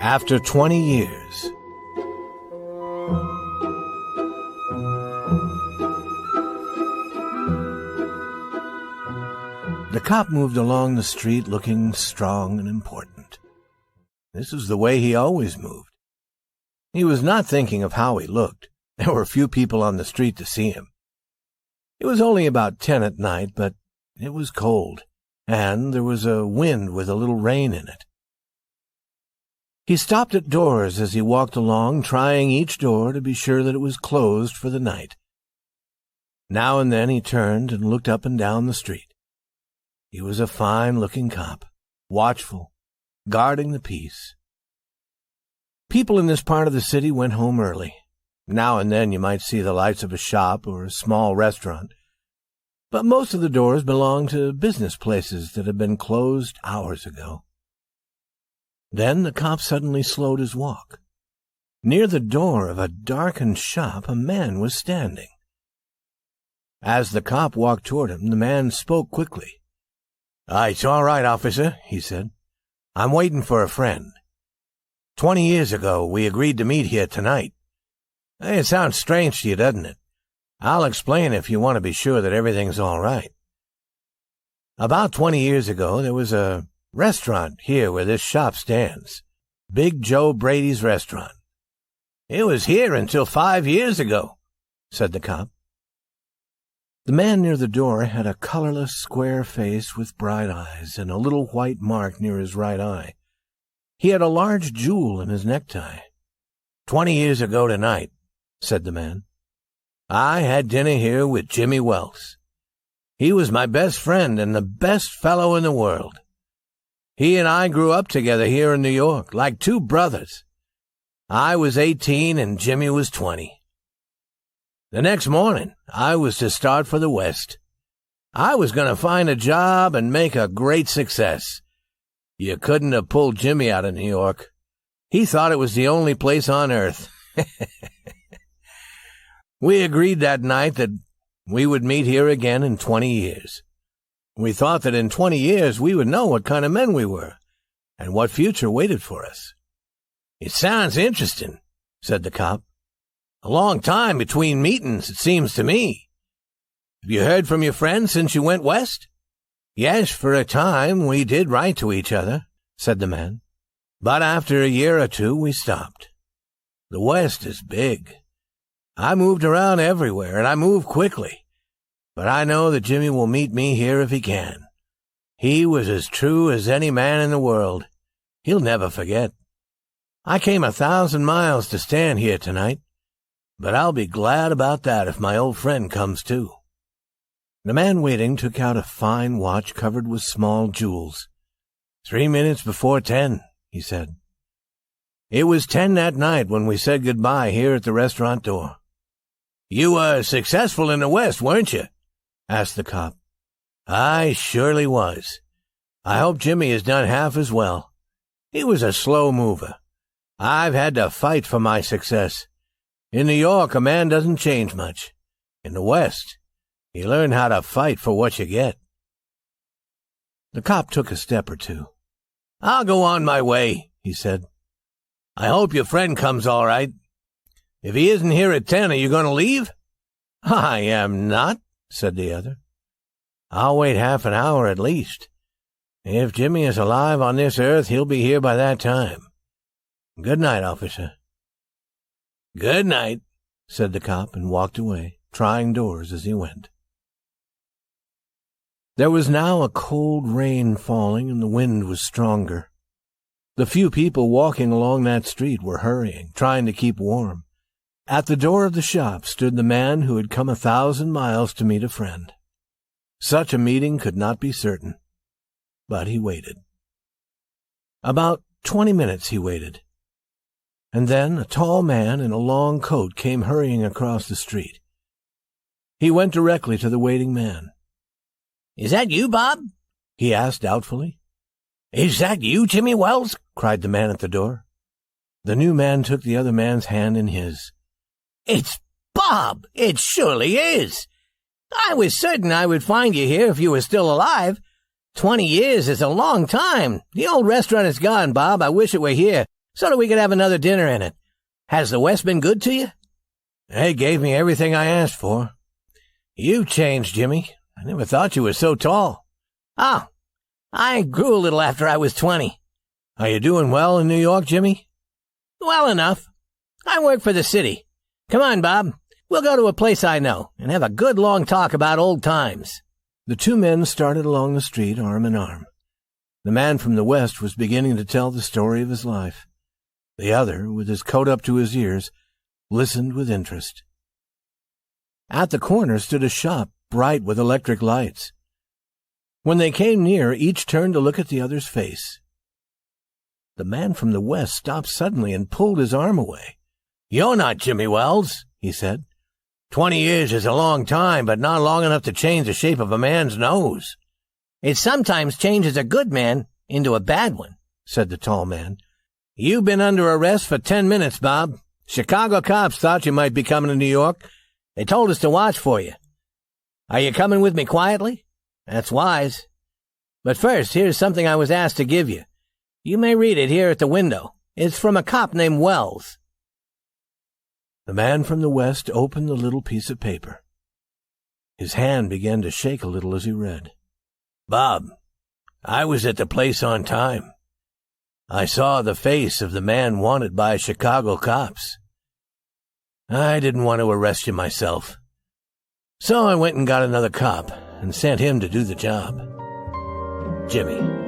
After 20 years. The cop moved along the street looking strong and important. This was the way he always moved. He was not thinking of how he looked. There were few people on the street to see him. It was only about 10 at night, but it was cold, and there was a wind with a little rain in it. He stopped at doors as he walked along, trying each door to be sure that it was closed for the night. Now and then he turned and looked up and down the street. He was a fine-looking cop, watchful, guarding the peace. People in this part of the city went home early. Now and then you might see the lights of a shop or a small restaurant, but most of the doors belonged to business places that had been closed hours ago. Then the cop suddenly slowed his walk. Near the door of a darkened shop, a man was standing. As the cop walked toward him, the man spoke quickly. "It's all right, officer," he said. "I'm waiting for a friend. 20 years ago, we agreed to meet here tonight. It sounds strange to you, doesn't it? I'll explain if you want to be sure that everything's all right. About 20 years ago, there was a restaurant here where this shop stands. Big Joe Brady's restaurant. It was here until 5 years ago," said the cop. The man near the door had a colorless, square face with bright eyes and a little white mark near his right eye. He had a large jewel in his necktie. 20 years ago tonight," said the man, "I had dinner here with Jimmy Wells. He was my best friend and the best fellow in the world. He and I grew up together here in New York, like two brothers. I was 18 and Jimmy was 20. The next morning, I was to start for the West. I was going to find a job and make a great success. You couldn't have pulled Jimmy out of New York. He thought it was the only place on earth. We agreed that night that we would meet here again in 20 years. We thought that in 20 years we would know what kind of men we were and what future waited for us." "It sounds interesting," said the cop. "A long time between meetings, it seems to me. Have you heard from your friends since you went west?" "Yes, for a time we did write to each other," said the man. "But after a year or two we stopped. The West is big. I moved around everywhere, and I moved quickly. But I know that Jimmy will meet me here if he can. He was as true as any man in the world. He'll never forget. I came 1,000 miles to stand here tonight, but I'll be glad about that if my old friend comes too." The man waiting took out a fine watch covered with small jewels. 3 minutes before 10, he said. "It was 10 that night when we said goodbye here at the restaurant door." "You were successful in the West, weren't you?" asked the cop. "I surely was. I hope Jimmy has done half as well. He was a slow mover. I've had to fight for my success. In New York, a man doesn't change much. In the West, you learn how to fight for what you get." The cop took a step or two. "I'll go on my way," he said. "I hope your friend comes all right. If he isn't here at 10, are you going to leave?" "I am not," said the other. "I'll wait half an hour at least. If Jimmy is alive on this earth, he'll be here by that time. Good night, officer." "Good night," said the cop and walked away, trying doors as he went. There was now a cold rain falling and the wind was stronger. The few people walking along that street were hurrying, trying to keep warm. At the door of the shop stood the man who had come 1,000 miles to meet a friend. Such a meeting could not be certain, but he waited. About 20 minutes he waited, and then a tall man in a long coat came hurrying across the street. He went directly to the waiting man. "Is that you, Bob?" he asked doubtfully. "Is that you, Jimmy Wells?" cried the man at the door. The new man took the other man's hand in his. "It's Bob! It surely is! I was certain I would find you here if you were still alive. 20 years is a long time. The old restaurant is gone, Bob. I wish it were here. so that we could have another dinner in it. Has the West been good to you?" "They gave me everything I asked for." "You've changed, Jimmy. I never thought you were so tall." "Oh, I grew a little after I was 20. "Are you doing well in New York, Jimmy?" "Well enough. I work for the city. Come on, Bob. We'll go to a place I know and have a good long talk about old times." The two men started along the street arm in arm. The man from the West was beginning to tell the story of his life. The other, with his coat up to his ears, listened with interest. At the corner stood a shop, bright with electric lights. When they came near, each turned to look at the other's face. The man from the West stopped suddenly and pulled his arm away. "You're not Jimmy Wells," he said. 20 years is a long time, but not long enough to change the shape of a man's nose." "It sometimes changes a good man into a bad one," said the tall man. "You've been under arrest for 10 minutes, Bob. Chicago cops thought you might be coming to New York. They told us to watch for you. Are you coming with me quietly? That's wise. But first, here's something I was asked to give you. You may read it here at the window. It's from a cop named Wells." The man from the West opened the little piece of paper. His hand began to shake a little as he read. "Bob, I was at the place on time. I saw the face of the man wanted by Chicago cops. I didn't want to arrest you myself, so I went and got another cop and sent him to do the job. Jimmy."